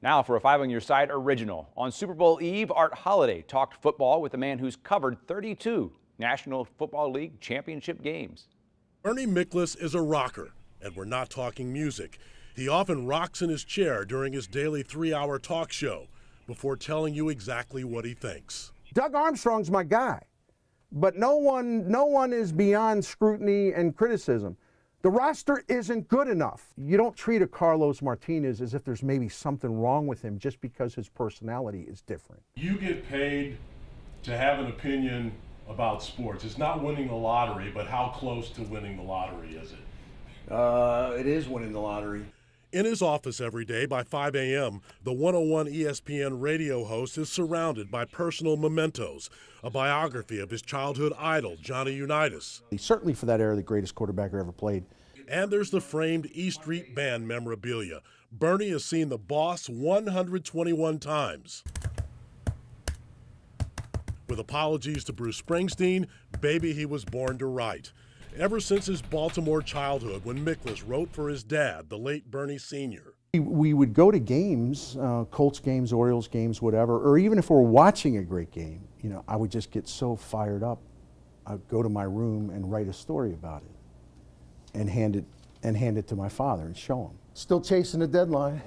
Now for a 5 on Your Side original. On Super Bowl Eve, Art Holliday talked football with a man who's covered 32 National Football League championship games. Bernie Miklasz is a rocker, and we're not talking music. He often rocks in his chair during his daily 3-hour talk show before telling you exactly what he thinks. Doug Armstrong's my guy, but no one is beyond scrutiny and criticism. The roster isn't good enough. You don't treat a Carlos Martinez as if there's maybe something wrong with him just because his personality is different. You get paid to have an opinion about sports. It's not winning the lottery, but how close to winning the lottery is it? It is winning the lottery. In his office every day by 5 a.m., the 101 ESPN radio host is surrounded by personal mementos, a biography of his childhood idol, Johnny Unitas. He's certainly for that era the greatest quarterback who ever played. And there's the framed E Street Band memorabilia. Bernie has seen the boss 121 times. With apologies to Bruce Springsteen, baby, he was born to write. Ever since his Baltimore childhood, when Miklasz wrote for his dad, the late Bernie Sr. We would go to games, Colts games, Orioles games, whatever, or even if we're watching a great game, I would just get so fired up. I'd go to my room and write a story about it and hand it to my father and show him. Still chasing the deadline.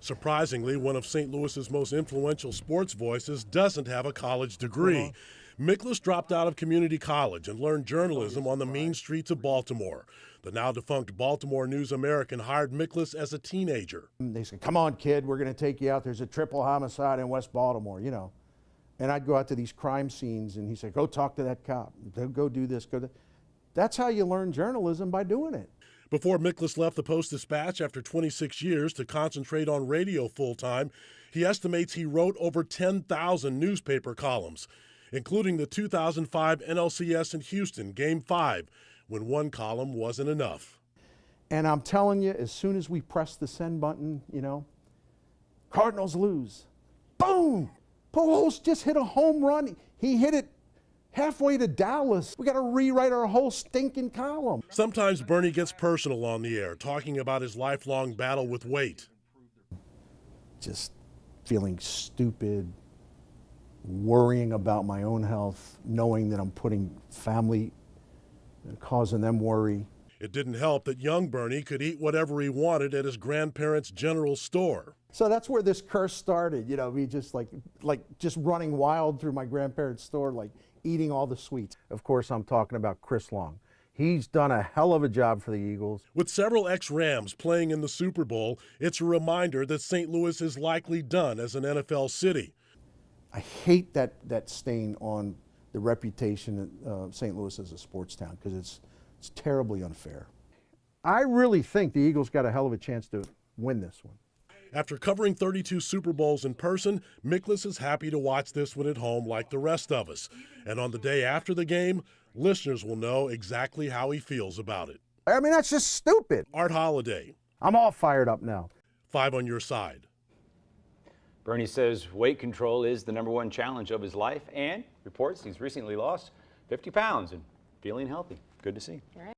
Surprisingly, one of St. Louis's most influential sports voices doesn't have a college degree. Miklasz dropped out of community college and learned journalism on the mean streets of Baltimore. The now-defunct Baltimore News American hired Miklasz as a teenager. They said, "Come on, kid, we're going to take you out. There's a triple homicide in West Baltimore, And I'd go out to these crime scenes, and he said, "Go talk to that cop. Go do this, go do." That's how you learn journalism, by doing it. Before Miklasz left the Post-Dispatch after 26 years to concentrate on radio full-time, he estimates he wrote over 10,000 newspaper columns, including the 2005 NLCS in Houston, Game 5, when one column wasn't enough. And I'm telling you, as soon as we press the send button, Cardinals lose. Boom! Pujols just hit a home run. He hit it halfway to Dallas. We got to rewrite our whole stinking column. Sometimes Bernie gets personal on the air, talking about his lifelong battle with weight. Just feeling stupid, worrying about my own health, knowing that I'm putting family and causing them worry. It didn't help that young Bernie could eat whatever he wanted at his grandparents' general store. So that's where this curse started, me just like just running wild through my grandparents' store, like eating all the sweets. Of course, I'm talking about Chris Long. He's done a hell of a job for the Eagles. With several ex-Rams playing in the Super Bowl, it's a reminder that St. Louis is likely done as an NFL city. I hate that stain on the reputation of St. Louis as a sports town because it's terribly unfair. I really think the Eagles got a hell of a chance to win this one. After covering 32 Super Bowls in person, Miklasz is happy to watch this one at home like the rest of us. And on the day after the game, listeners will know exactly how he feels about it. I mean, that's just stupid. Art Holliday. I'm all fired up now. 5 on Your Side. Bernie says weight control is the #1 challenge of his life and reports he's recently lost 50 pounds and feeling healthy. Good to see.